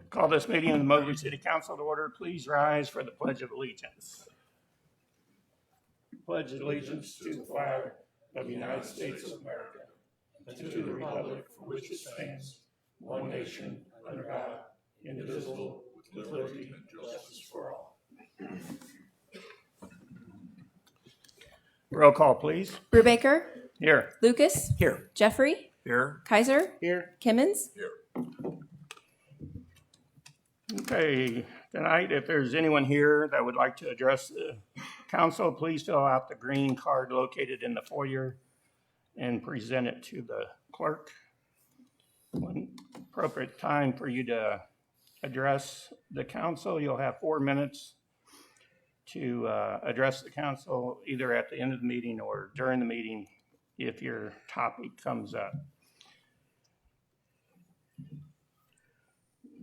Call this meeting of the Moberly City Council to order. Please rise for the Pledge of Allegiance. Pledge allegiance to the flag of the United States of America and to the republic for which it stands, one nation, under God, indivisible, with liberty and justice for all. Roll call, please. Brubaker, Here. Lucas, Here. Jeffrey, Here. Kaiser, Here. Kimmons. Okay, tonight, if there's anyone here that would like to address the council, please fill out the green card located in the foyer and present it to the clerk. When appropriate time for you to address the council, you'll have 4 minutes to address the council either at the end of the meeting or during the meeting if your topic comes up.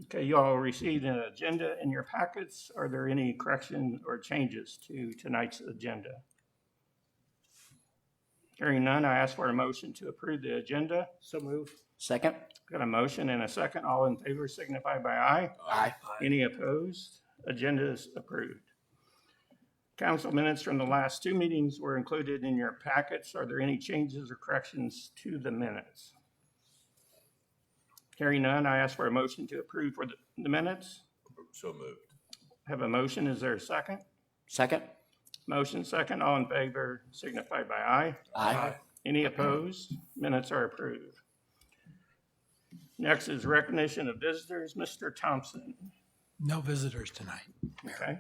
Okay, you all received an agenda in your packets. Are there any corrections or changes to tonight's agenda? Hearing none, I ask for a motion to approve the agenda. So move. Second. Got a motion and a second. All in favor signify by aye. Aye. Any opposed? Agenda is approved. Council minutes from the last 2 meetings were included in your packets. Are there any changes or corrections to the minutes? Hearing none, I ask for a motion to approve for the minutes. So moved. Have a motion. Is there a second? Second. Motion second. All in favor signify by aye. Aye. Any opposed? Minutes are approved. Next is recognition of visitors. Mr. Thompson. No visitors tonight. Okay.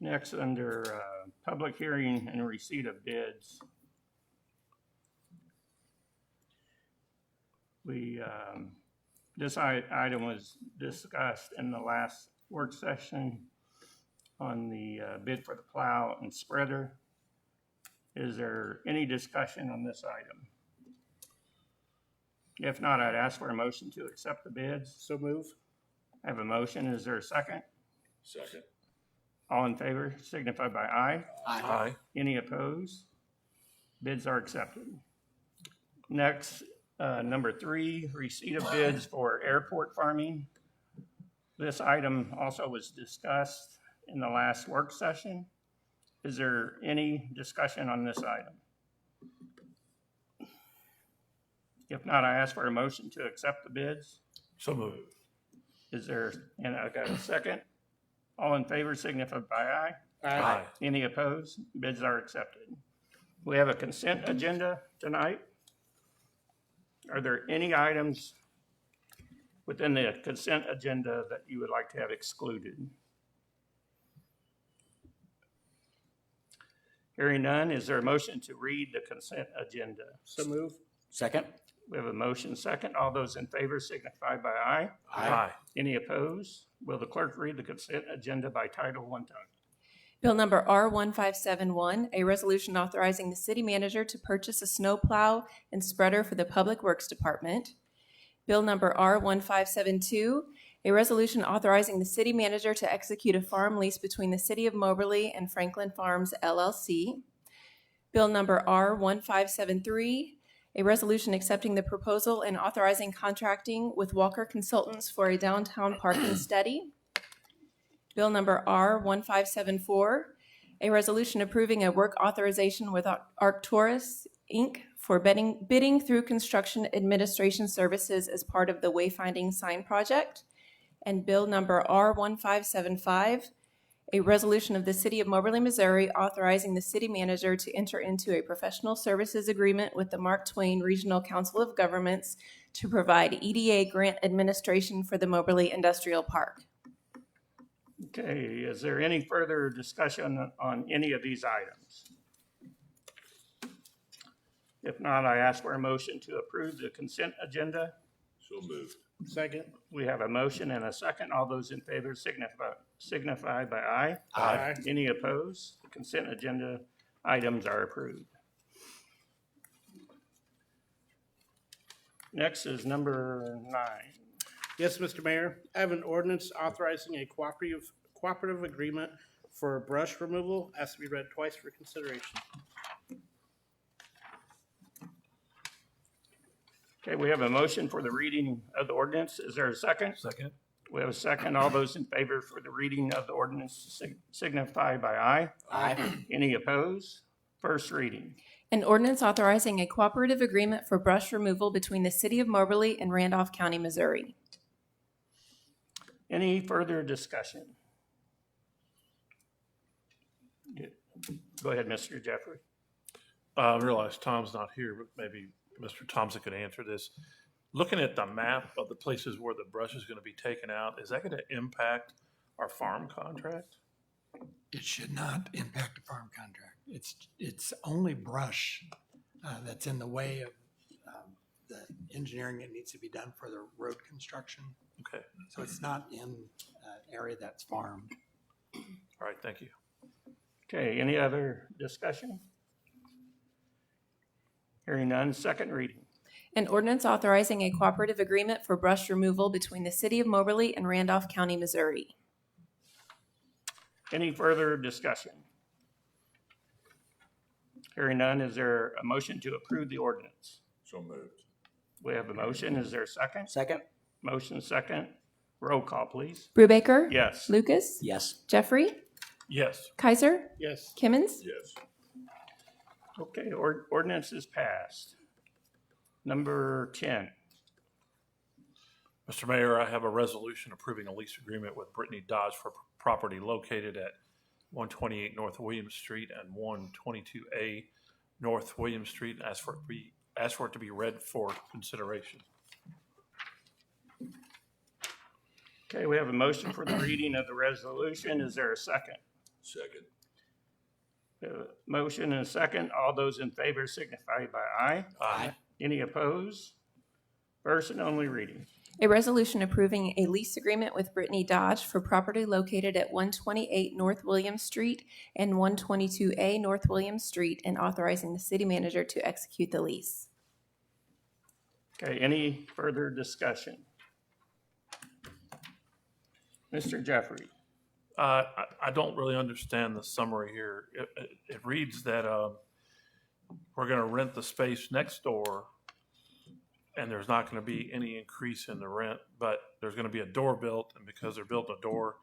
Next, under public hearing and receipt of bids. This item was discussed in the last work session on the bid for the plow and spreader. Is there any discussion on this item? If not, I'd ask for a motion to accept the bids. So move. I have a motion. Is there a second? Second. All in favor signify by aye. Aye. Any opposed? Bids are accepted. Next, number 3, receipt of bids for airport farming. This item also was discussed in the last work session. Is there any discussion on this item? If not, I ask for a motion to accept the bids. So moved. Is there, and I got a second? All in favor signify by aye. Aye. Any opposed? Bids are accepted. We have a consent agenda tonight. Are there any items within the consent agenda that you would like to have excluded? Hearing none, is there a motion to read the consent agenda? So move. Second. We have a motion second. All those in favor signify by aye. Aye. Any opposed? Will the clerk read the consent agenda by title one time? Bill number R1571, a resolution authorizing the city manager to purchase a snowplow and spreader for the Public Works Department. Bill number R1572, a resolution authorizing the city manager to execute a farm lease between the City of Moberly and Franklin Farms LLC. Bill number R1573, a resolution accepting the proposal and authorizing contracting with Walker Consultants for a downtown parking study. Bill number R1574, a resolution approving a work authorization with Arcturus, Inc. for bidding through construction administration services as part of the Wayfinding Sign Project. And Bill number R1575, a resolution of the City of Moberly, Missouri, authorizing the city manager to enter into a professional services agreement with the Mark Twain Regional Council of Governments to provide EDA grant administration for the Moberly Industrial Park. Okay, is there any further discussion on any of these items? If not, I ask for a motion to approve the consent agenda. So moved. Second. We have a motion and a second. All those in favor signify by aye. Aye. Any opposed? The consent agenda items are approved. Next is number 9. Yes, Mr. Mayor, I have an ordinance authorizing a cooperative agreement for brush removal. Has to be read twice for consideration. Okay, we have a motion for the reading of the ordinance. Is there a second? Second. We have a second. All those in favor for the reading of the ordinance signify by aye. Aye. Any opposed? First reading. An ordinance authorizing a cooperative agreement for brush removal between the city of Moberly and Randolph County, Missouri. Any further discussion? Go ahead, Mr. Jeffrey. I realize Tom's not here, but maybe Mr. Thompson could answer this. Looking at the map of the places where the brush is going to be taken out, is that going to impact our farm contract? It should not impact a farm contract. It's only brush that's in the way of the engineering that needs to be done for the road construction. Okay, So it's not in an area that's farmed. all right, thank you. Okay, any other discussion? Hearing none, second reading. An ordinance authorizing a cooperative agreement for brush removal between the city of Moberly and Randolph County, Missouri. Any further discussion? Hearing none, is there a motion to approve the ordinance? So moved. We have a motion. Is there a second? Second? Motion second. Roll call, please. Brubaker? Yes. Lucas? Yes. Jeffrey? Yes, Kaiser? Yes. Kimmons? Yes. Okay, ordinance is passed. Number 10. Mr. Mayor, I have a resolution approving a lease agreement with Brittany Dodge for property located at 128 North Williams Street and 122A North Williams Street. Ask for it to be read for consideration. Okay, we have a motion for the reading of the resolution. Is there a second? Second. Motion and a second. All those in favor signify by aye. Aye. Any opposed? First and only reading. A resolution approving a lease agreement with Brittany Dodge for property located at 128 North Williams Street and 122A North Williams Street and authorizing the city manager to execute the lease. Okay, any further discussion? Mr. Jeffrey. I don't really understand the summary here. It reads that we're going to rent the space next door, and there's not going to be any increase in the rent, but there's going to be a door built, and because they're building a door,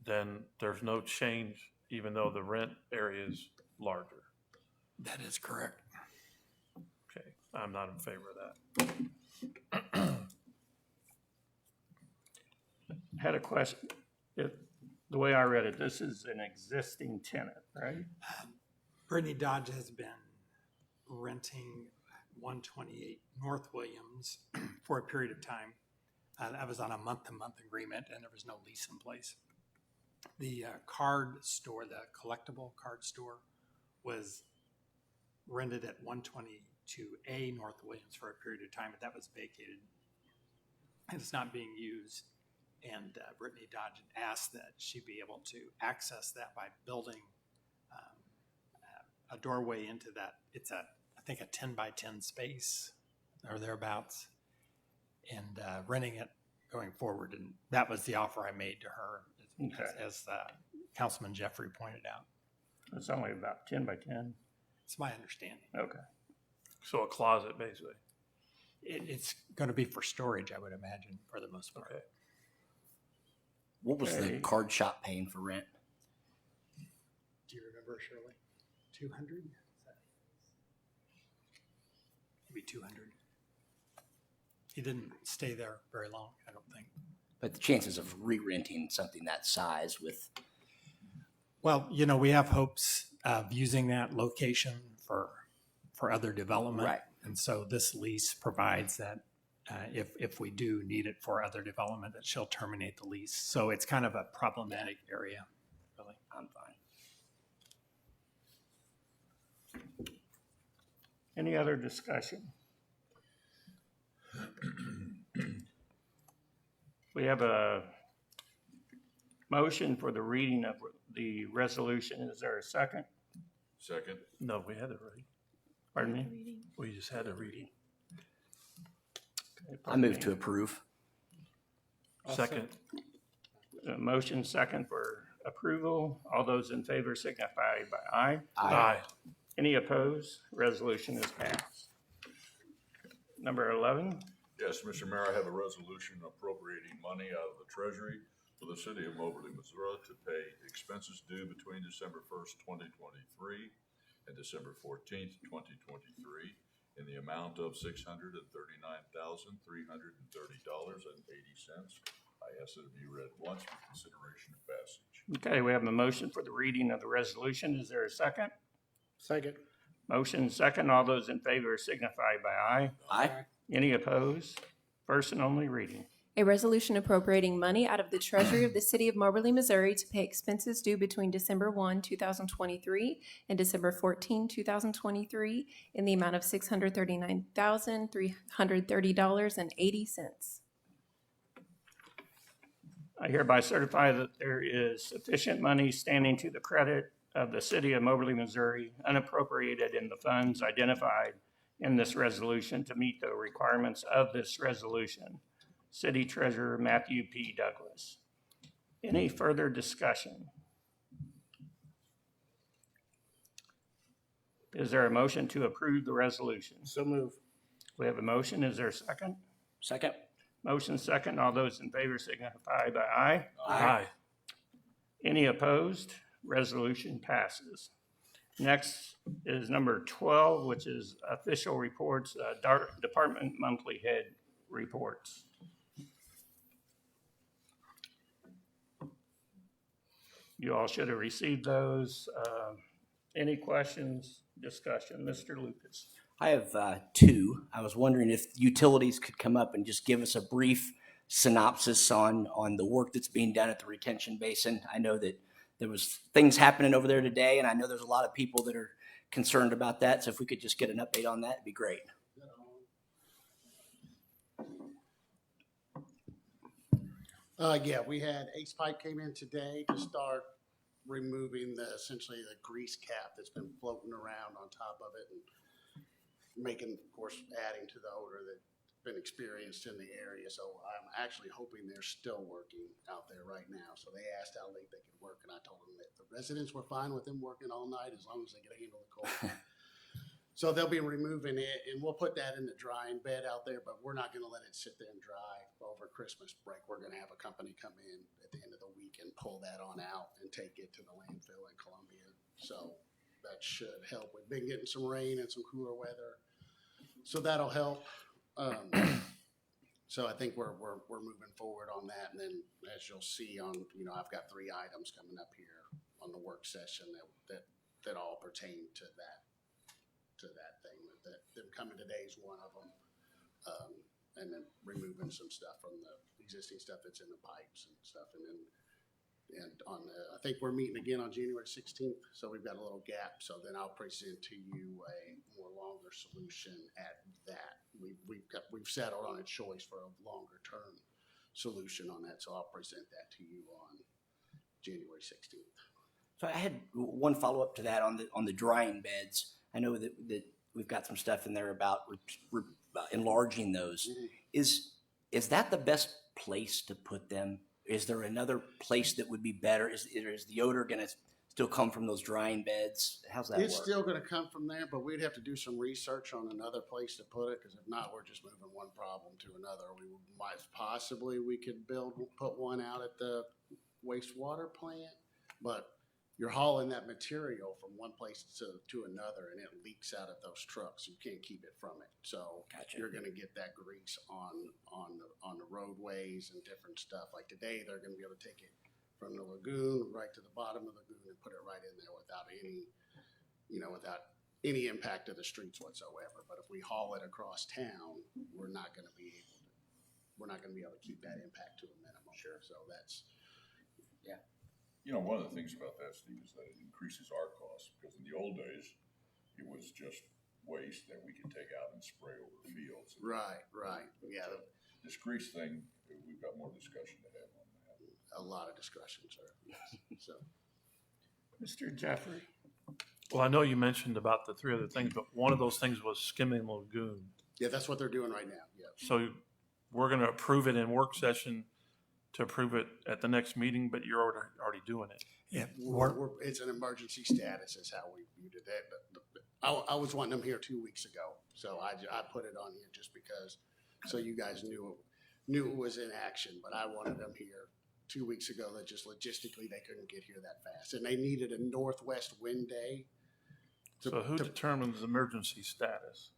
then there's no change, even though the rent area is larger. That is correct. Okay, I'm not in favor of that. Had a question. The way I read it, this is an existing tenant, right? Brittany Dodge has been renting 128 North Williams for a period of time. That was on a month-to-month agreement, and there was no lease in place. The card store, the collectible card store, was rented at 122A North Williams for a period of time, but that was vacated. And it's not being used. And Brittany Dodge asked that she be able to access that by building a doorway into that. It's I think a 10 by 10 space or thereabouts, and renting it going forward. And that was the offer I made to her, Okay. as Councilman Jeffrey pointed out. It's only about 10 by 10. It's my understanding. Okay. So a closet, basically. It's going to be for storage, I would imagine, for the most part. Okay. What was the Okay. card shop paying for rent? Do you remember, Shirley? 200? Maybe 200. He didn't stay there very long, I don't think. But the chances of re-renting something that size with, Well, we have hopes of using that location for other development. Right. And so this lease provides that if we do need it for other development, that she'll terminate the lease. So it's kind of a problematic area, really. I'm fine. Any other discussion? We have a motion for the reading of the resolution. Is there a second? Second. No, we had it ready. Pardon me? We just had a reading. I move to approve. Second. A motion second for approval. All those in favor signify by aye. Aye. Any opposed? Resolution is passed. Number 11, Yes, Mr. Mayor, I have a resolution appropriating money out of the treasury for the city of Moberly, Missouri to pay expenses due between December 1st, 2023 and December 14th, 2023 in the amount of $639,330.80. I ask that it be read once for consideration of passage. okay, we have a motion for the reading of the resolution. Is there a second? Second. Motion second. All those in favor signify by aye. Aye. Any opposed? First and only reading. A resolution appropriating money out of the treasury of the city of Moberly, Missouri to pay expenses due between December 1, 2023 and December 14, 2023 in the amount of $639,330.80. I hereby certify that there is sufficient money standing to the credit of the city of Moberly, Missouri, unappropriated in the funds identified in this resolution to meet the requirements of this resolution. City Treasurer Matthew P. Douglas. Any further discussion? Is there a motion to approve the resolution? So move. We have a motion. Is there a second? Second. Motion second. All those in favor signify by aye. Aye. Any opposed? Resolution passes. Next is number 12, which is official reports, department monthly head reports. You all should have received those. Any questions, discussion? Mr. Lucas. I have two. I was wondering if utilities could come up and just give us a brief synopsis on the work that's being done at the retention basin. I know that there was things happening over there today, and I know there's a lot of people that are concerned about that. So if we could just get an update on that, it'd be great. Yeah, we had Ace Pipe came in today to start removing essentially the grease cap that's been floating around on top of it and making, of course, adding to the odor that's been experienced in the area. So I'm actually hoping they're still working out there right now. So they asked how late they could work, and I told them that the residents were fine with them working all night as long as they could handle the cold. So they'll be removing it, and we'll put that in the drying bed out there, but we're not going to let it sit there and dry over Christmas break. We're going to have a company come in at the end of the week and pull that on out and take it to the landfill in Columbia. So that should help. We've been getting some rain and some cooler weather, so that'll help. So I think we're moving forward on that. And then as you'll see on, I've got 3 items coming up here on the work session that all pertain to that thing. That them coming today is one of them. And then removing some stuff from the existing stuff that's in the pipes and stuff. I think we're meeting again on January 16th, so we've got a little gap. So then I'll present to you a more longer solution at that. We've settled on a choice for a longer term solution on that, so I'll present that to you on January 16th. So I had one follow up to that on the drying beds. I know that we've got some stuff in there about enlarging those. Mm-hmm. Is that the best place to put them? Is there another place that would be better? Is the odor going to still come from those drying beds? How's that It's work? still going to come from there, but we'd have to do some research on another place to put it, because if not, we're just moving one problem to another. We could put one out at the wastewater plant, but you're hauling that material from one place to another, and it leaks out of those trucks. You can't keep it from it. So Gotcha. You're going to get that grease on the roadways and different stuff. Like today, they're going to be able to take it from the lagoon right to the bottom of the lagoon and put it right in there without any impact to the streets whatsoever. But if we haul it across town, we're not going to be able to keep that impact to a minimum. Sure. So that's. One of the things about that, Steve, is that it increases our costs, because in the old days, it was just waste that we could take out and spray over the fields. Right. Yeah. This grease thing, we've got more discussion to have on that. A lot of discussion, sir. Yes. So. Mr. Jeffrey. Well, I know you mentioned about the 3 other things, but one of those things was skimming lagoon. Yeah, that's what they're doing right now. Yeah. So we're going to approve it in work session to approve it at the next meeting, but you're already doing it. Yeah, It's an emergency status is how we viewed it. But I was wanting them here 2 weeks ago. So I put it on here just because, so you guys knew it was in action, but I wanted them here 2 weeks ago that just logistically they couldn't get here that fast. And they needed a northwest wind day. So who determines emergency status?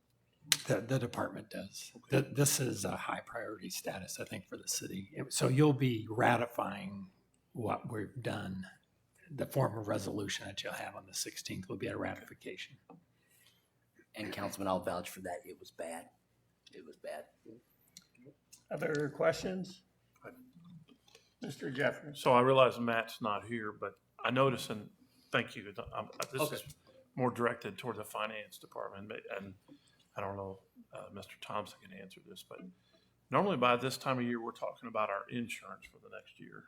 The department does. This is a high priority status, I think, for the city. So you'll be ratifying what we've done. The form of resolution that you'll have on the 16th will be a ratification. And Councilman, I'll vouch for that. It was bad. It was bad. Other questions? Mr. Jeffries? So I realize Matt's not here, but I noticed, and thank you, this Okay. is more directed toward the finance department, and I don't know, Mr. Thompson can answer this, but normally by this time of year, we're talking about our insurance for the next year.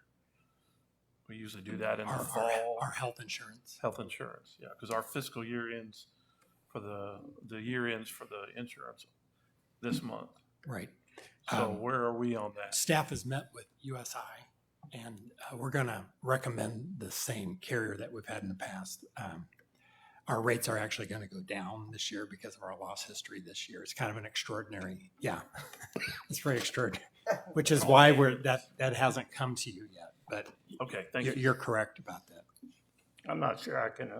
We usually do that in the fall. Our health insurance. Health insurance, yeah, because our fiscal year ends for the year ends for the insurance this month. Right. So where are we on that? Staff has met with USI, and we're going to recommend the same carrier that we've had in the past. Our rates are actually going to go down this year because of our loss history this year. It's kind of an extraordinary, yeah, it's very extraordinary, which is why that hasn't come to you yet. But Okay, thank you. you're correct about that. I'm not sure I can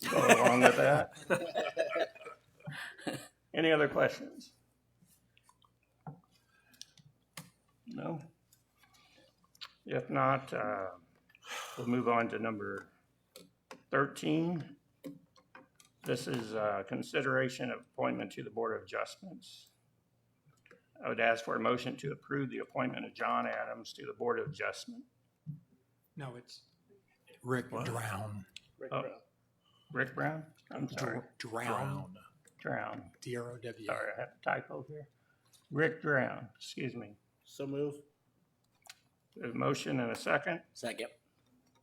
go along with that. Any other questions? No? If not, we'll move on to number 13. This is consideration of appointment to the Board of Adjustments. I would ask for a motion to approve the appointment of John Adams to the Board of Adjustment. No, it's Rick Drown. Rick Brown? I'm sorry. Drown. Drown. D-R-O-W. Sorry, I have a typo here. Rick Drown, excuse me. So move. There's a motion and a second. Second.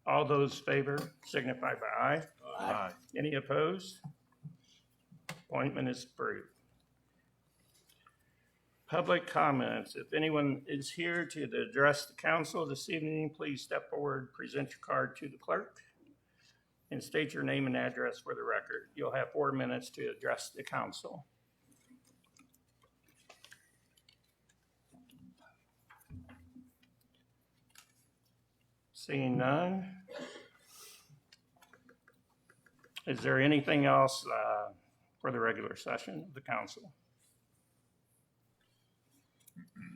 All those favor signify by aye. Aye. Any opposed? Appointment is approved. Public comments. If anyone is here to address the council this evening, please step forward, present your card to the clerk, and state your name and address for the record. You'll have 4 minutes to address the council. Seeing none. Is there anything else for the regular session of the council?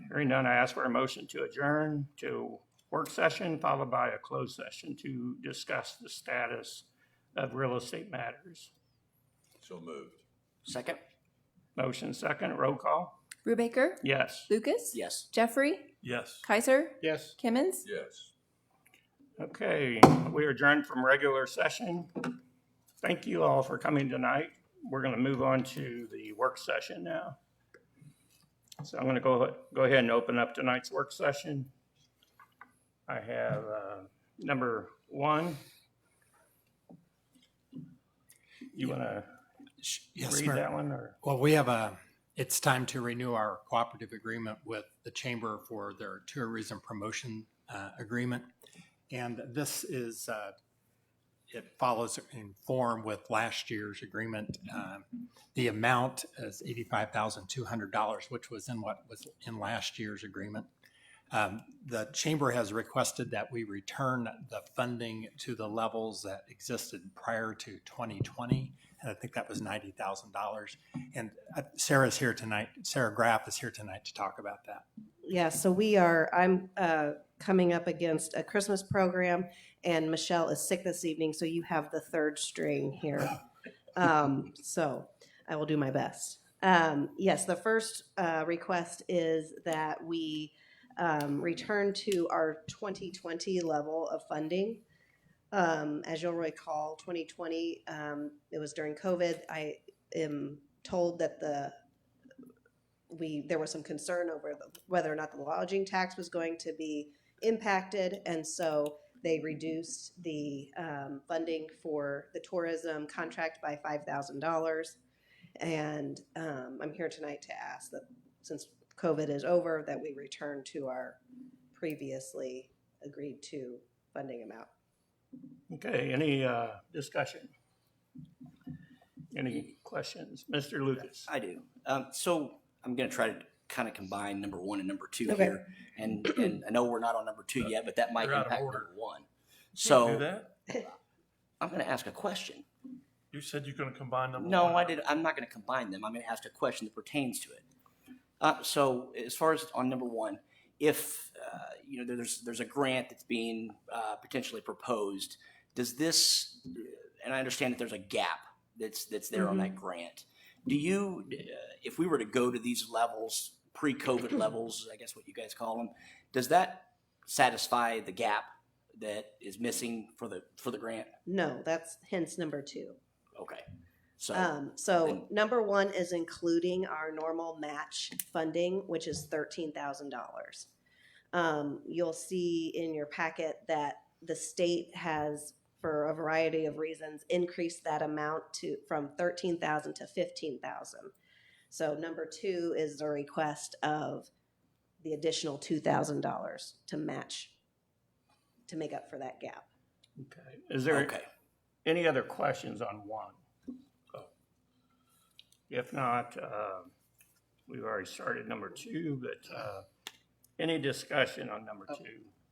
Hearing none, I ask for a motion to adjourn to work session followed by a closed session to discuss the status of real estate matters. So moved. Second? Motion second, roll call. Brubaker, Yes. Lucas, Yes. Jeffrey, Yes. Kaiser, Yes. Kimmons. Yes. Okay, we are adjourned from regular session. Thank you all for coming tonight. We're going to move on to the work session now. So I'm going to go ahead and open up tonight's work session. I have number 1. You want to Yes, read Mayor. that one? Or? Well, it's time to renew our cooperative agreement with the Chamber for their tourism promotion agreement. And this is, it follows in form with last year's agreement. The amount is $85,200, which was in what was in last year's agreement. The Chamber has requested that we return the funding to the levels that existed prior to 2020. And I think that was $90,000. And Sarah's here tonight. Sarah Graff is here tonight to talk about that. Yeah, so I'm coming up against a Christmas program, and Michelle is sick this evening, so you have the third string here. So I will do my best. Yes, the first request is that we return to our 2020 level of funding. As you'll recall, 2020, it was during COVID. I am told that there was some concern over whether or not the lodging tax was going to be impacted, and so they reduced the funding for the tourism contract by $5,000. And I'm here tonight to ask that, since COVID is over, that we return to our previously agreed to funding amount. Okay, any discussion? Any questions? Mr. Lucas? I do. So I'm going to try to kind of combine number 1 and number 2 Okay. here. And I know we're not on number 2 yet, but that might You're out of impact order. number 1. Do So that? I'm going to ask a question. You said you're gonna combine them? No, I'm not going to combine them. I'm going to ask a question that pertains to it. So as far as on number 1, if there's a grant that's being potentially proposed, does this? And I understand that there's a gap that's there on that grant. Do you, if we were to go to these levels, pre-COVID levels, I guess what you guys call them, does that satisfy the gap that is missing for the grant? No, that's hence number 2. Okay. So So number 1 is including our normal match funding, which is $13,000. You'll see in your packet that the state has, for a variety of reasons, increased that amount from $13,000 to $15,000. So number 2 is the request of the additional $2,000 to match, to make up for that gap. Okay. Is there okay. any other questions on 1? If not, we've already started number 2, but any discussion on number 2?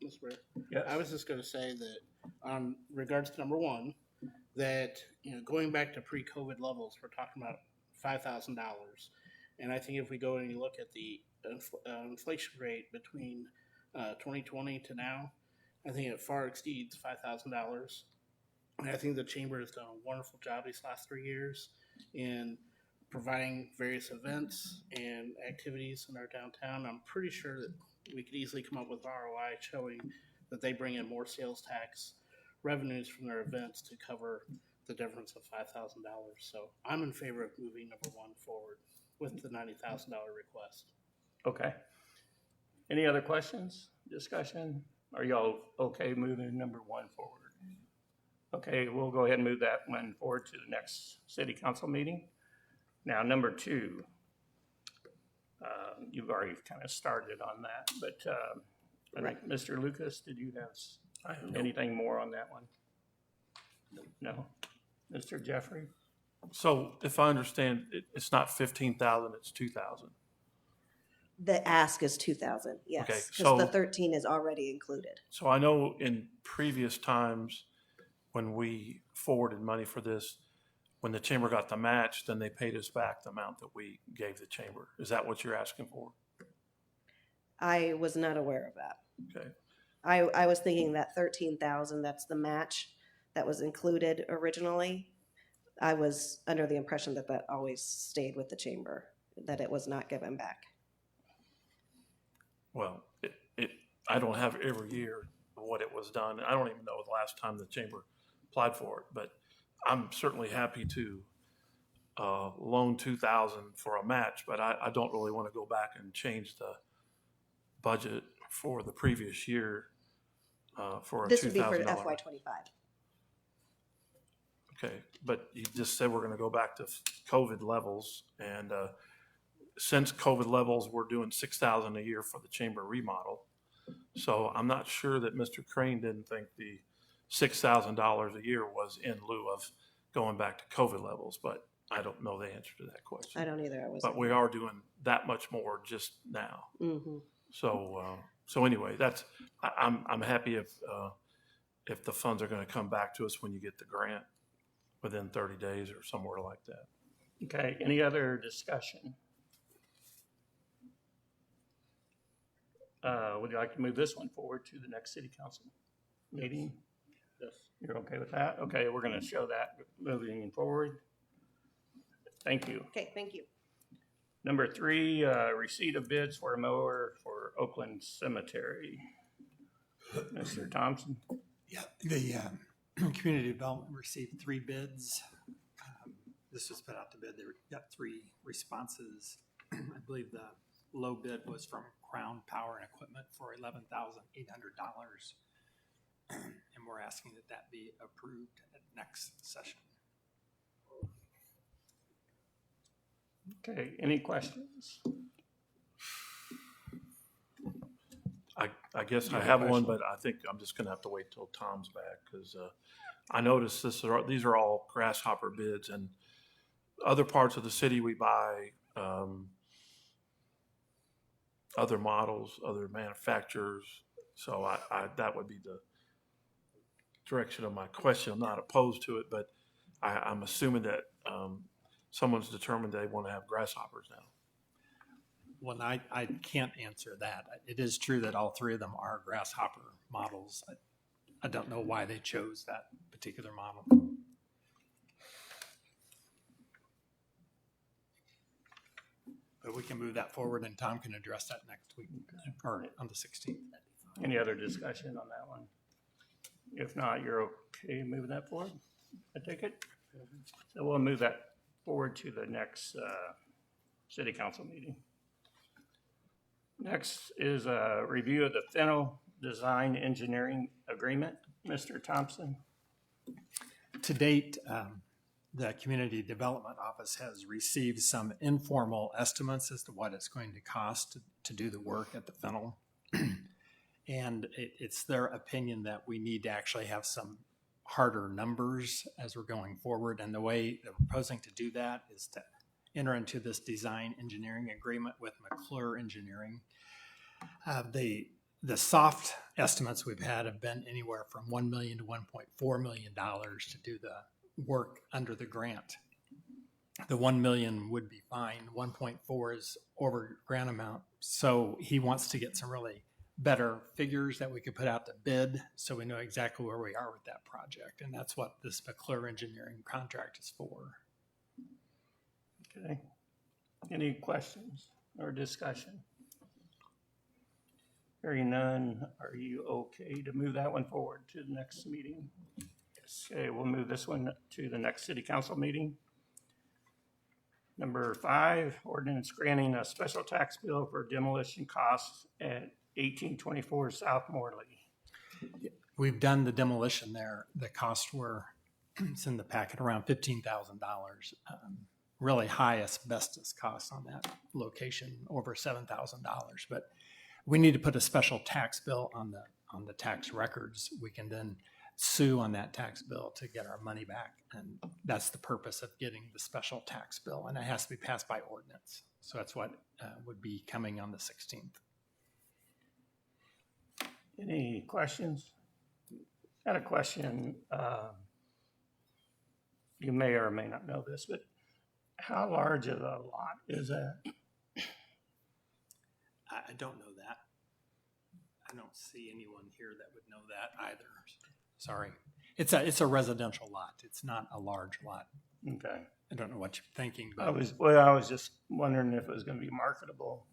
Mr. Mayor, Yes. I was just gonna say that on regards to number 1, that, going back to pre-COVID levels, we're talking about $5,000. And I think if we go and you look at the inflation rate between 2020 to now, I think it far exceeds $5,000. And I think the chamber has done a wonderful job these last 3 years in providing various events and activities in our downtown. I'm pretty sure that we could easily come up with ROI showing that they bring in more sales tax revenues from their events to cover the difference of $5,000. So I'm in favor of moving number 1 forward with the $90,000 request. Okay. Any other questions, discussion? Are y'all okay moving number 1 forward? Okay, we'll go ahead and move that one forward to the next city council meeting. Now, number 2, you've already kind of started on that, but I think, Mr. Lucas, did you have anything more on that one? No? Mr. Jeffrey? So if I understand, it's not 15,000, it's 2,000. The ask is 2,000, yes, Okay, because so- the 13 is already included. So I know in previous times when we forwarded money for this, when the chamber got the match, then they paid us back the amount that we gave the chamber. Is that what you're asking for? I was not aware of that. Okay. I was thinking that 13,000, that's the match that was included originally. I was under the impression that that always stayed with the chamber, that it was not given back. Well, I don't have every year what it was done. I don't even know the last time the chamber applied for it, but I'm certainly happy to loan 2,000 for a match, but I don't really want to go back and change the budget for the previous year for a $2,000. This would be for FY '25. Okay, but you just said we're going to go back to COVID levels, and since COVID levels, we're doing 6,000 a year for the chamber remodel. So I'm not sure that Mr. Crane didn't think the $6,000 a year was in lieu of going back to COVID levels, but I don't know the answer to that question. I don't either. I was. But we are doing that much more just now. Mhm. So anyway, I'm happy if the funds are going to come back to us when you get the grant within 30 days or somewhere like that. Okay, any other discussion? Would you like to move this one forward to the next city council meeting? Yes. You're okay with that? Okay, we're gonna show that moving forward. Thank you. Okay, thank you. Number 3, receipt of bids for a mower for Oakland Cemetery. Mr. Thompson? Yeah, the community development received 3 bids. This was put out to bid. They got 3 responses. I believe the low bid was from Crown Power and Equipment for $11,800. And we're asking that that be approved at next session. Okay, any questions? I guess I have one, but I think I'm just going to have to wait till Tom's back because I noticed these are all grasshopper bids, and other parts of the city, we buy other models, other manufacturers. So that would be the direction of my question. I'm not opposed to it, but I'm assuming that someone's determined they want to have grasshoppers now. Well, I can't answer that. It is true that all three of them are grasshopper models. I don't know why they chose that particular model. But we can move that forward and Tom can address that next week or on the 16th. Any other discussion on that one? If not, you're okay moving that forward, I take it? So we'll move that forward to the next city council meeting. Next is a review of the Fennel Design Engineering Agreement. Mr. Thompson? To date, the Community Development Office has received some informal estimates as to what it's going to cost to do the work at the Fennel. And it's their opinion that we need to actually have some harder numbers as we're going forward. And the way they're proposing to do that is to enter into this design engineering agreement with McClure Engineering. The soft estimates we've had have been anywhere from $1 million to $1.4 million to do the work under the grant. The 1 million would be fine. 1.4 is over grant amount. So he wants to get some really better figures that we could put out to bid so we know exactly where we are with that project. And that's what this McClure Engineering contract is for. Okay. Any questions or discussion? Hearing none, are you okay to move that one forward to the next meeting? Yes. Okay, we'll move this one to the next city council meeting. Number 5, ordinance granting a special tax bill for demolition costs at 1824 South Morley. We've done the demolition there. The costs were, it's in the packet, around $15,000. Really high asbestos costs on that location, over $7,000. But we need to put a special tax bill on the tax records. We can then sue on that tax bill to get our money back. And that's the purpose of getting the special tax bill. And it has to be passed by ordinance. So that's what would be coming on the 16th. Any questions? Got a question. You may or may not know this, but how large of a lot is that? I don't know that. I don't see anyone here that would know that either. Sorry. It's a residential lot. It's not a large lot. Okay. I don't know what you're thinking, I but was just wondering if it was going to be marketable.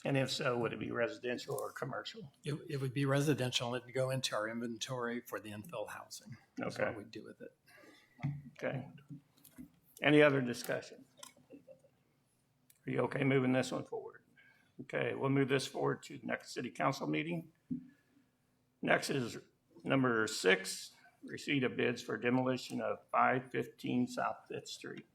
And if so, would it be residential or commercial? it would be residential. It'd go into our inventory for the infill housing. That's Okay. what we do with it. Okay. Any other discussion? Are you okay moving this one forward? Okay, we'll move this forward to the next city council meeting. Next is number 6, receipt of bids for demolition of 515 South 5th Street.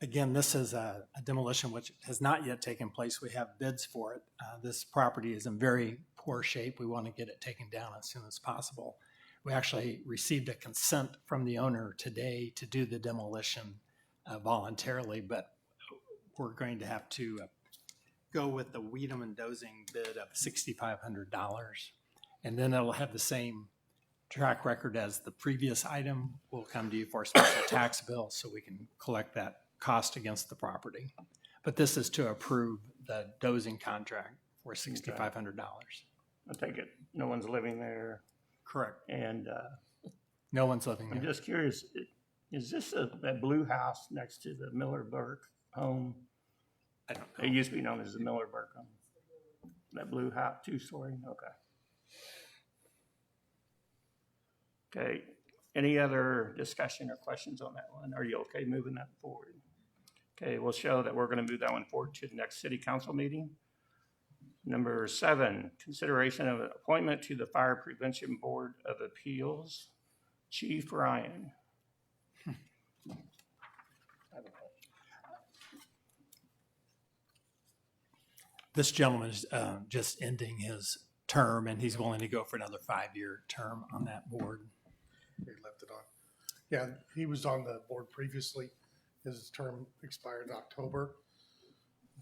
Again, this is a demolition which has not yet taken place. We have bids for it. This property is in very poor shape. We want to get it taken down as soon as possible. We actually received a consent from the owner today to do the demolition voluntarily, but we're going to have to go with the Weedham and Dozing bid of $6,500. And then it'll have the same track record as the previous item. We'll come to you for a special tax bill so we can collect that cost against the property. But this is to approve the Dozing contract for $6,500. I take it no one's living there, Correct. and No one's living I'm there. just curious, is this that blue house next to the Miller Burke home? I don't It know. used to be known as the Miller Burke home. That blue house, 2-story, okay. Okay, any other discussion or questions on that one? Are you okay moving that forward? Okay, we'll show that we're gonna move that one forward to the next city council meeting. Number 7, consideration of an appointment to the Fire Prevention Board of Appeals, Chief Ryan. This gentleman is just ending his term, and he's willing to go for another 5-year term on that board. He left it on. Yeah, he was on the board previously. His term expired in October.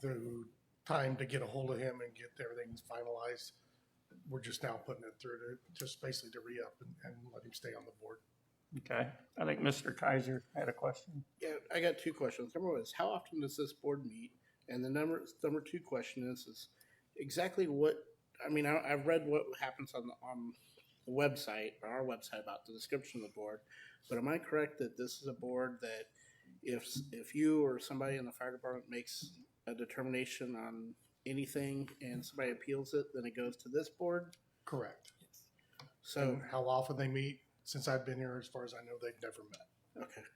The time to get a hold of him and get everything finalized, we're just now putting it through to just basically to re-up and let him stay on the board. Okay, I think Mr. Kaiser had a question. Yeah, I got two questions. Number one is, how often does this board meet? And the number two question is exactly what, I mean, I've read what happens on the website, or our website, about the description of the board, but am I correct that this is a board that if you or somebody in the fire department makes a determination on anything and somebody appeals it, then it goes to this board? Correct. So, And how often they meet, since I've been here, as far as I know, they've never met. okay.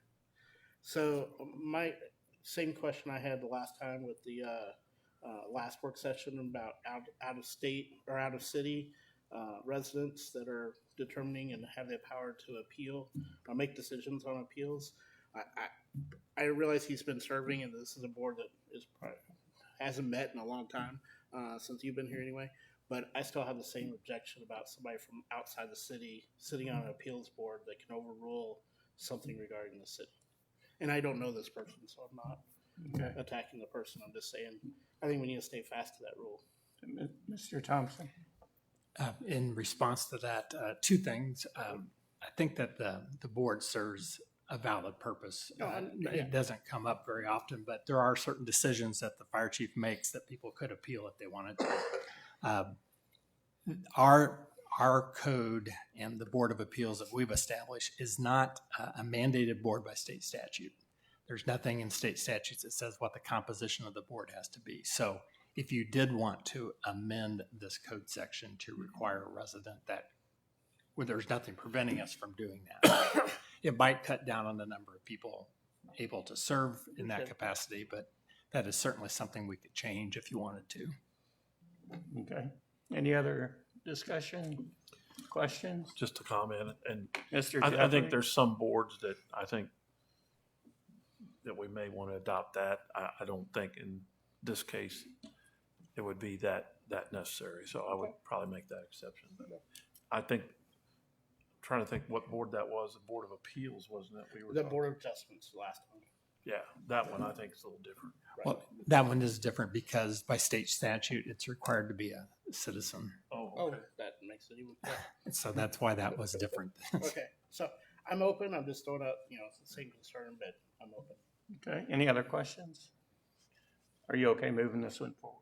So my same question I had the last time with the last work session about out of state or out of city residents that are determining and have the power to appeal or make decisions on appeals. I realize he's been serving, and this is a board that is probably hasn't met in a long time since you've been here anyway. But I still have the same objection about somebody from outside the city sitting on an appeals board that can overrule something regarding the city. And I don't know this person, so I'm not attacking the person. I'm just saying I think we need to stay fast to that rule. Mr. Thompson? In response to that, two things. I think that the board serves a valid purpose. It doesn't come up very often, but there are certain decisions that the fire chief makes that people could appeal if they wanted to. Our code and the Board of Appeals that we've established is not a mandated board by state statute. There's nothing in state statutes that says what the composition of the board has to be. So if you did want to amend this code section to require a resident that, well, there's nothing preventing us from doing that. It might cut down on the number of people able to serve in that capacity, but that is certainly something we could change if you wanted to. Okay. Any other discussion, questions? Just to comment, and Mr. I Jeffrey? think there's some boards that I think that we may want to adopt that. I don't think in this case it would be that necessary, so I would probably make that exception. But I think, trying to think what board that was, the Board of Appeals, wasn't it? We were The talking- Board of Adjustments last time. Yeah, that one I think is a little different. Well, that one is different because by state statute, it's required to be a citizen. Oh, Oh, okay. that makes it even. And so that's why that was different. Okay, so I'm open. I'm just throwing out, it's the same concern, but I'm open. Okay, any other questions? Are you okay moving this one forward?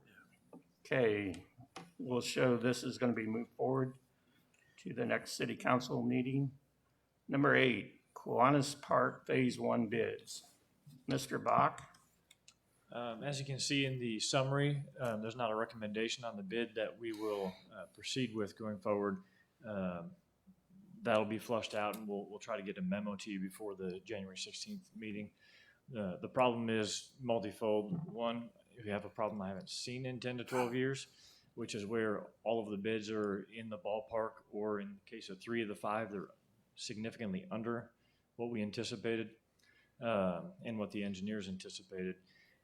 Okay, we'll show this is going to be moved forward to the next city council meeting. Number 8, Kiwanis Park Phase 1 bids. Mr. Bach? As you can see in the summary, there's not a recommendation on the bid that we will proceed with going forward. That'll be flushed out, and we'll try to get a memo to you before the January 16th meeting. The problem is multifold. One, if you have a problem I haven't seen in 10 to 12 years, which is where all of the bids are in the ballpark, or in the case of 3 of the 5, they're significantly under what we anticipated and what the engineers anticipated.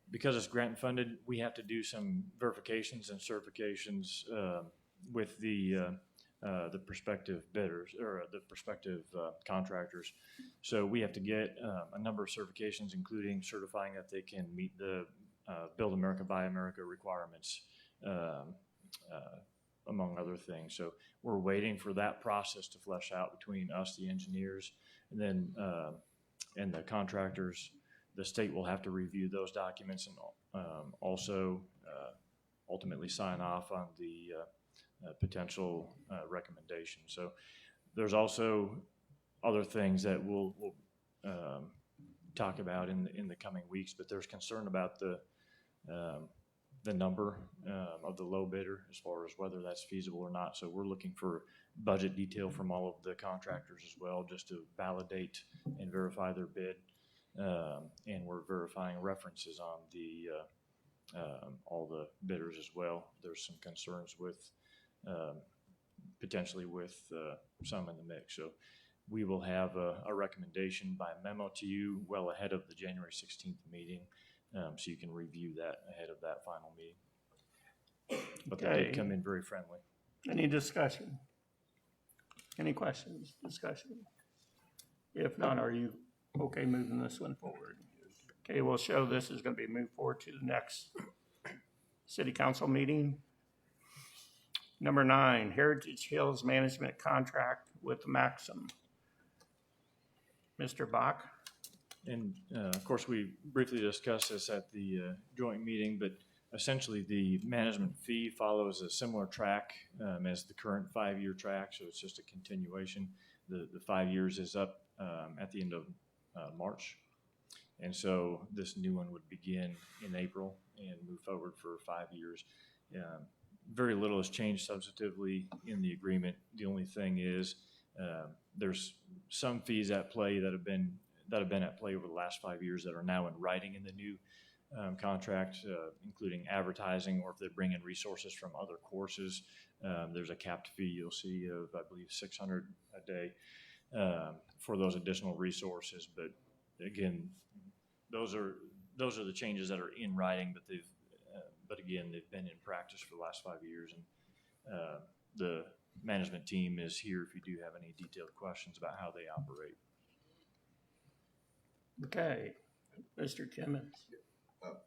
Because it's grant funded, we have to do some verifications and certifications with the prospective bidders or the prospective contractors. So we have to get a number of certifications, including certifying that they can meet the Build America, Buy America requirements, among other things. So we're waiting for that process to flesh out between us, the engineers, and then and the contractors. The state will have to review those documents and also ultimately sign off on the potential recommendation. So there's also other things that we'll talk about in the coming weeks, but there's concern about the number of the low bidder as far as whether that's feasible or not. So we're looking for budget detail from all of the contractors as well, just to validate and verify their bid. And we're verifying references on the all the bidders as well. There's some concerns with potentially with some in the mix. So we will have a recommendation by memo to you well ahead of the January 16th meeting, so you can review that ahead of that final meeting. But they did come in very friendly. Any discussion? Any questions, discussion? If not, are you okay moving this one forward? Okay, we'll show this is gonna be moved forward to the next city council meeting. Number 9, Heritage Hills Management Contract with Maxim. Mr. Bach? And of course, we briefly discussed this at the joint meeting, but essentially the management fee follows a similar track as the current 5-year track, so it's just a continuation. The 5 years is up at the end of March, and so this new one would begin in April and move forward for 5 years. Very little has changed substantively in the agreement. The only thing is there's some fees at play that have been at play over the last 5 years that are now in writing in the new contract, including advertising, or if they bring in resources from other courses. There's a capped fee you'll see of, I believe, $600 a day for those additional resources. But again, those are the changes that are in writing, but again, they've been in practice for the last 5 years, and the management team is here if you do have any detailed questions about how they operate. Okay, Mr. Timmons.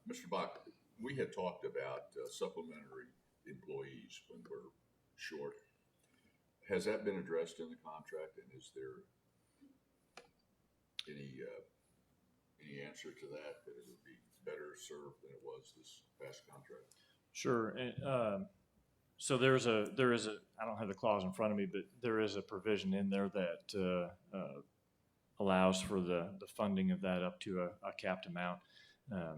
Mr. Bach, we had talked about supplementary employees when we're short. Has that been addressed in the contract, and is there any answer to that it would be better served than it was this past contract? Sure. And, so there is a, I don't have the clause in front of me, but there is a provision in there that allows for the funding of that up to a capped amount.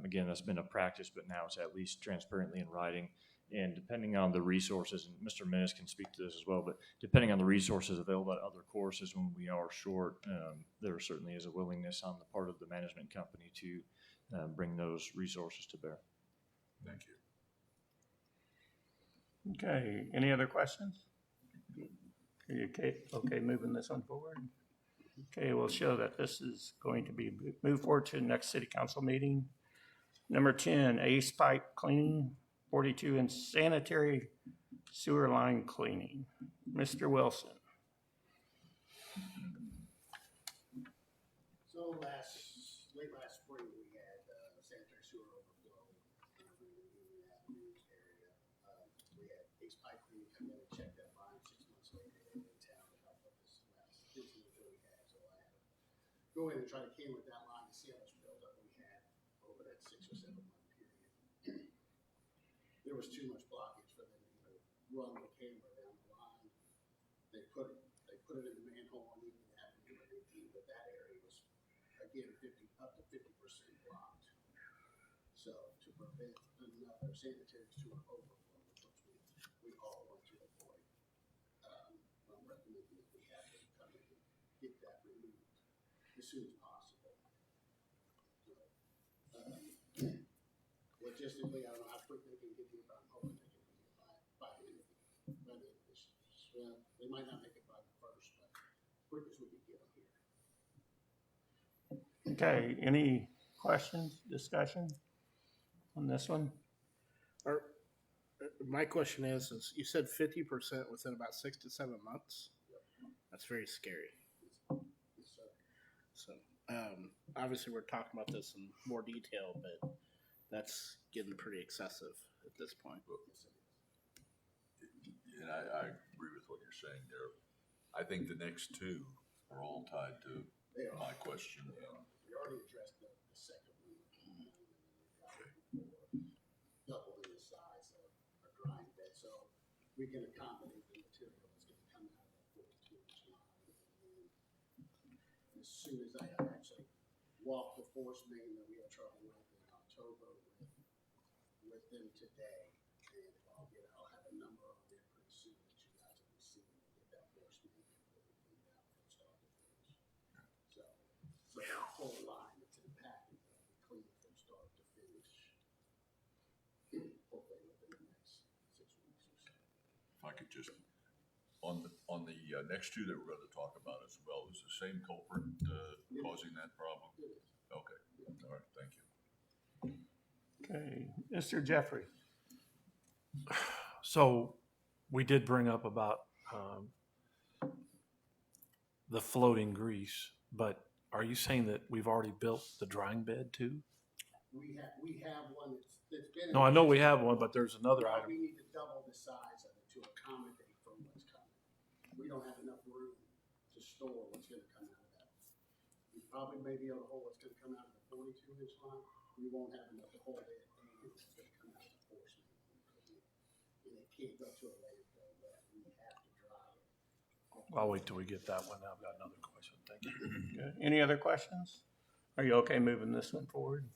Again, that's been a practice, but now it's at least transparently in writing. And depending on the resources, and Mr. Menace can speak to this as well, but depending on the resources available at other courses when we are short, there certainly is a willingness on the part of the management company to bring those resources to bear. Thank you. Okay, any other questions? Are you okay moving this one forward? Okay, we'll show that this is going to be moved forward to the next city council meeting. Number 10, Ace Pipe Cleaning, 42, and sanitary sewer line cleaning. Mr. Wilson. So late last spring, we had sanitary sewer overflow in the Avenues area. We had Ace Pipe Cleaning come in and check that line 6 months later. They were in town to help with this last incident that we had. So I had to go in and try to camera that line to see how much buildup we had over that 6 or 7 month period. There was too much blockage for them to even run the camera down the line. They put it in the manhole and even had to do anything, but that area was again up to 50% blocked. So to prevent another sanitary sewer overflow, which we all want to avoid, I'm recommending that we have to come in and get that removed as soon as possible. So, logistically, I don't know how quick they can get here, but I'm hoping they can get it by the end of this. Well, they might not make it by the first, but quick as we can get them here. Okay, any questions, discussion on this one? My question is you said 50% within about 6 to 7 months? That's very scary. So, obviously we're talking about this in more detail, but that's getting pretty excessive at this point. And I agree with what you're saying there. I think the next two are all tied to my question. We already addressed the second one. Doubling the size of a drying bed, so we can accommodate the material that's going to come out of that 42-inch line. As soon as I actually walk the force main that we had trouble with in October with them today, and I'll have a number on there pretty soon that you guys will be seeing to get that force main completely cleaned out from start to finish. So that whole line that's impacted will be cleaned from start to finish. Hopefully within the next 6 weeks or so. If I could just, on the next two that we're going to talk about as well, is the same culprit causing that problem? Okay, all right, thank you. Okay, Mr. Jeffrey. So we did bring up about the floating grease But are you saying that we've already built the drying bed too? We have one that's been. No, I know we have one, but there's another We item. need to double the size of it to accommodate for what's coming. We don't have enough room to store what's gonna come out of that. We probably may be able to hold what's gonna come out of the 42-inch line. We won't have enough to hold it, and it's gonna come out of the force main. And it can't go to a landfill, but we have to dry it. I'll wait till we get that one. I've got another question. Thank you. Good. Any other questions? Are you okay moving this one forward?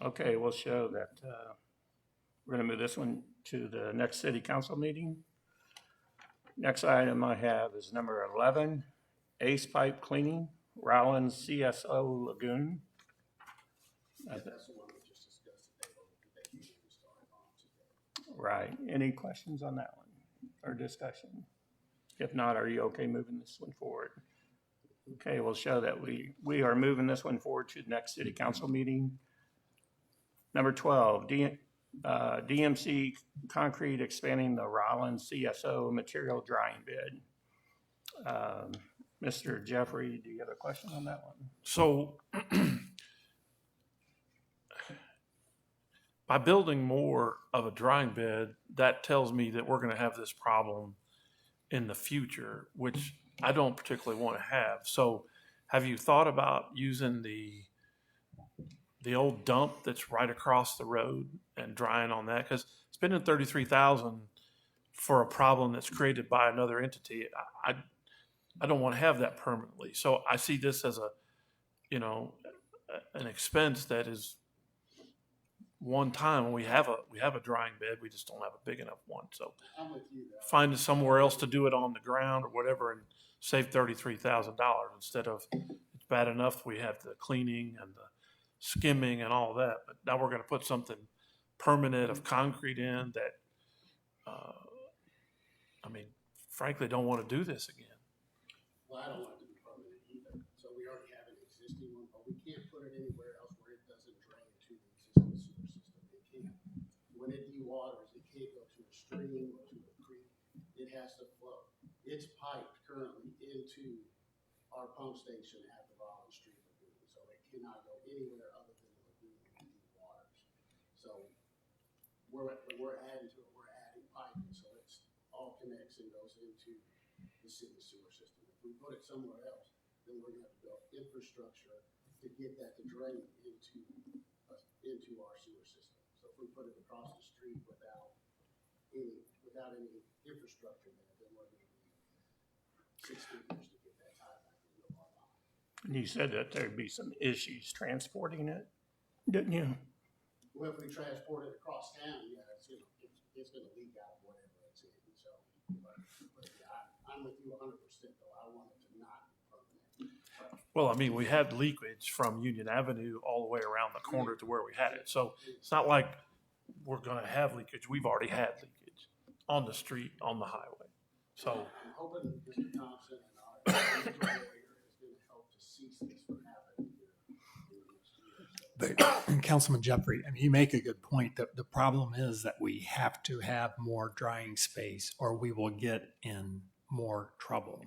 Okay, we'll show that, we're gonna move this one to the next city council meeting. Next item I have is number 11, Ace Pipe Cleaning, Rollins CSO Lagoon. That's the one we just discussed today, that we started on today. Right, any questions on that one or discussion? If not, are you okay moving this one forward? Okay, we'll show that we are moving this one forward to the next city council meeting. Number 12, DMC Concrete expanding the Rollins CSO material drying bid. Mr. Jeffrey, do you have a question on that one? So by building more of a drying bed, that tells me that we're gonna have this problem in the future, which I don't particularly want to have. So have you thought about using the old dump that's right across the road and drying on that? Because spending $33,000 for a problem that's created by another entity, I don't want to have that permanently. So I see this as an expense that is one time. We have a drying bed, we just don't have a big enough one. So I'm with you, though. find somewhere else to do it on the ground or whatever and save $33,000 instead of, it's bad enough we have the cleaning and the skimming and all that, but now we're gonna put something permanent of concrete in that, frankly, don't wanna do this again. Well, I don't want it to be permanent either, so we already have an existing one, but we can't put it anywhere else where it doesn't drain to the existing sewer system. It can't, when it dewaters, it can't go to a stream or to a creek, it has to flow. It's piped currently into our pump station at the Rollins Street Lagoon, so it cannot go anywhere other than the lagoon when it dewaters. So we're adding to it, we're adding piping, so it's all connects and goes into the city sewer system. If we put it somewhere else, then we're gonna have to build infrastructure to get that to drain into our sewer system. So if we put it across the street without any infrastructure there, then we're gonna be 16 years to get that tie back into our line. And you said that there'd be some issues transporting it, didn't you? Well, if we transport it across town, yeah, it's gonna leak out whatever it's in, so. But yeah, I'm with you 100% though, I want it to not be permanent. Well, we had leakage from Union Avenue all the way around the corner to where we had it. So it's not like we're gonna have leakage. We've already had leakage on the street, on the highway. So, I'm hoping that Mr. Thompson and our area is gonna help to cease this from happening here in the next year. So, But Councilman Jeffrey, you make a good point. The problem is that we have to have more drying space or we will get in more trouble.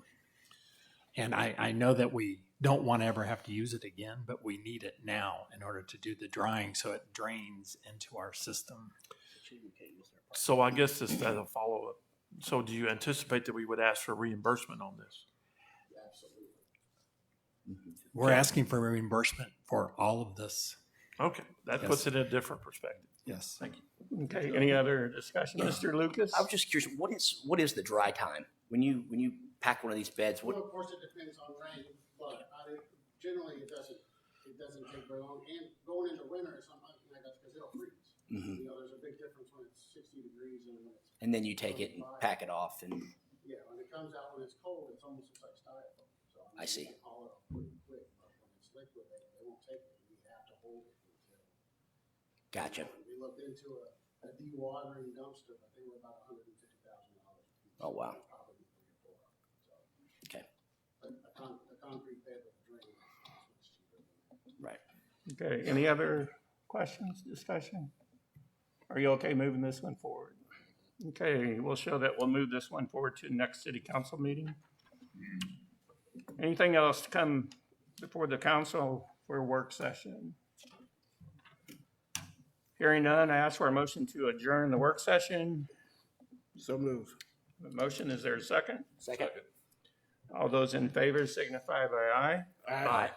And I know that we don't want to ever have to use it again, but we need it now in order to do the drying so it drains into our system. so I guess this as a follow-up. So do you anticipate that we would ask for reimbursement on this? absolutely. We're asking for reimbursement for all of this. Okay, that puts it in a different perspective. Yes. Thank you. Okay, any other discussion? Mr. Lucas? I was just curious, what is the dry time? When you pack one of these beds, Well, what, of course, it depends on rain, but generally it doesn't take very long. And going into winter or something like that, because it'll freeze. Mhm. There's a big difference when it's 60 degrees and when it's. and then you take it and pack it off and, Yeah, when it comes out when it's cold, it's almost just like styrofoam. So I see. You can haul it off pretty quick, but when it's liquid, they won't take it. We have to hold it until. gotcha. We looked into a dewatering dumpster, but they were about $150,000. Oh, wow. Probably 3 or 4 of them. So, Okay, but a concrete bed with a drain is much cheaper than that. right. Okay, any other questions, discussion? Are you okay moving this one forward? Okay, we'll show that we'll move this one forward to the next city council meeting. Anything else to come before the council for a work session? Hearing none, I ask for a motion to adjourn the work session. So move. The motion, is there a second? Second. All those in favor signify by aye. Aye.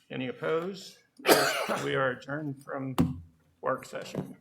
Any opposed? We are adjourned from work session.